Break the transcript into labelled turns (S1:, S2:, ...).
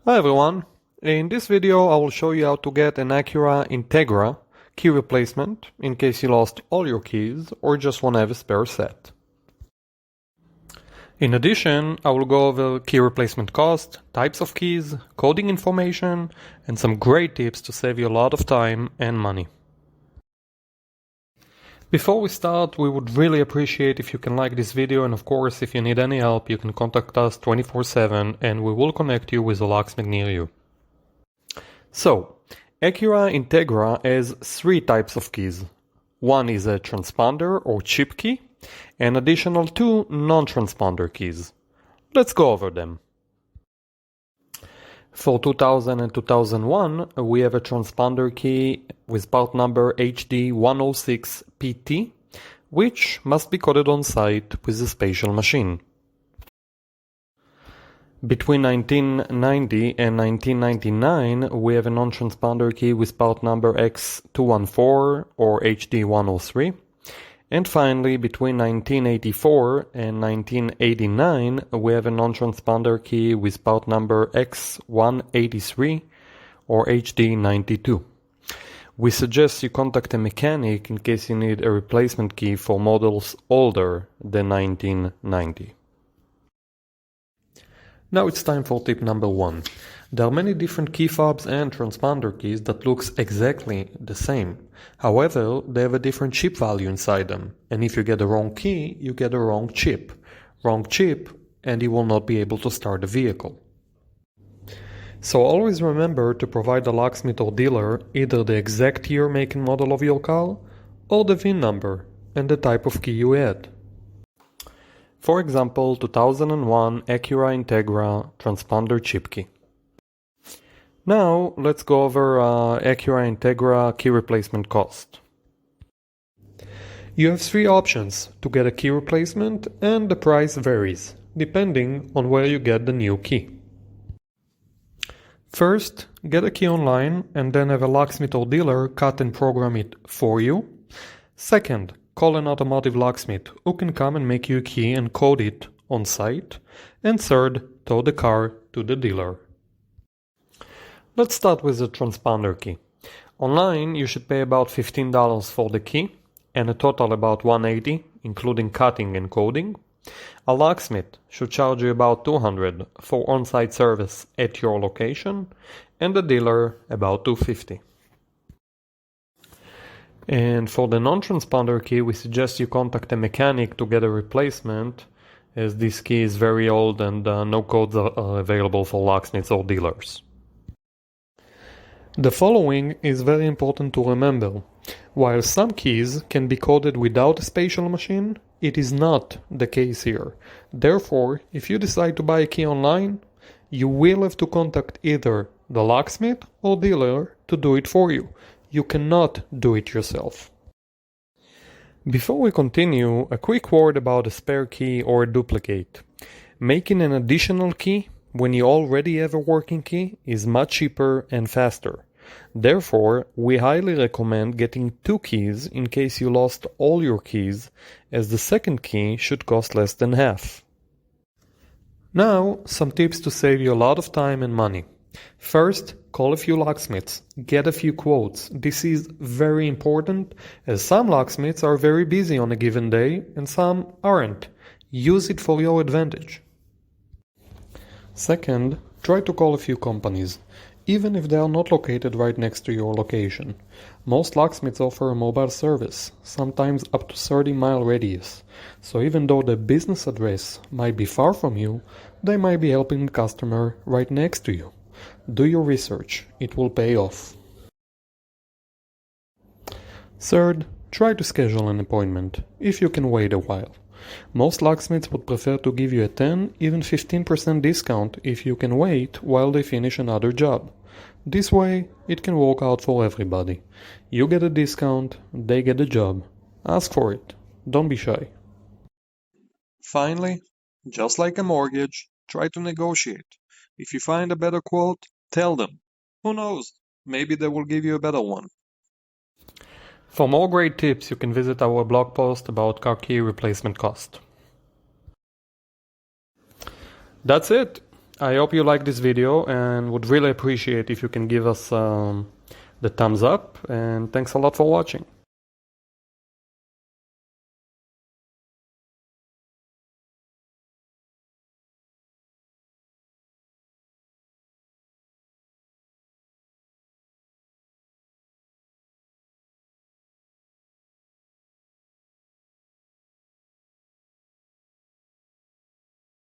S1: Hi everyone, in this video I will show you how to get an Acura Integra key replacement in case you lost all your keys or just want to have a spare set. In addition, I will go over key replacement cost, types of keys, coding information, and some great tips to save you a lot of time and money. Before we start, we would really appreciate if you can like this video, and of course if you need any help you can contact us 24/7 and we will connect you with a locksmith near you. So, Acura Integra has three types of keys. One is a transponder or chip key, and additional two non-transponder keys. Let's go over them. For 2000 and 2001, we have a transponder key with part number HD106PT, which must be coded on site with a special machine. Between 1990 and 1999, we have a non-transponder key with part number X214 or HD103. And finally, between 1984 and 1989, we have a non-transponder key with part number X183 or HD92. We suggest you contact a mechanic in case you need a replacement key for models older than 1990. Now it's time for tip number one. There are many different key fobs and transponder keys that looks exactly the same. However, they have a different chip value inside them, and if you get the wrong key, you get the wrong chip. Wrong chip, and you will not be able to start the vehicle. So always remember to provide the locksmith or dealer either the exact year, make and model of your car, or the VIN number and the type of key you had. For example, 2001 Acura Integra transponder chip key. Now let's go over Acura Integra key replacement cost. You have three options to get a key replacement, and the price varies depending on where you get the new key. First, get a key online and then have a locksmith or dealer cut and program it for you. Second, call an automotive locksmith who can come and make you a key and code it on site. And third, tow the car to the dealer. Let's start with the transponder key. Online, you should pay about $15 for the key and a total about $180, including cutting and coding. A locksmith should charge you about $200 for on-site service at your location, and the dealer about $250. And for the non-transponder key, we suggest you contact a mechanic to get a replacement, as this key is very old and no codes are available for locksmiths or dealers. The following is very important to remember. While some keys can be coded without a special machine, it is not the case here. Therefore, if you decide to buy a key online, you will have to contact either the locksmith or dealer to do it for you. You cannot do it yourself. Before we continue, a quick word about a spare key or a duplicate. Making an additional key when you already have a working key is much cheaper and faster. Therefore, we highly recommend getting two keys in case you lost all your keys, as the second key should cost less than half. Now, some tips to save you a lot of time and money. First, call a few locksmiths, get a few quotes. This is very important, as some locksmiths are very busy on a given day and some aren't. Use it for your advantage. Second, try to call a few companies, even if they are not located right next to your location. Most locksmiths offer a mobile service, sometimes up to 30-mile radius. So even though the business address might be far from you, they might be helping the customer right next to you. Do your research, it will pay off. Third, try to schedule an appointment, if you can wait a while. Most locksmiths would prefer to give you a 10, even 15% discount if you can wait while they finish another job. This way, it can work out for everybody. You get a discount, they get a job. Ask for it. Don't be shy. Finally, just like a mortgage, try to negotiate. If you find a better quote, tell them. Who knows? Maybe they will give you a better one. For more great tips, you can visit our blog post about car key replacement cost. That's it. I hope you like this video and would really appreciate if you can give us the thumbs up, and thanks a lot for watching.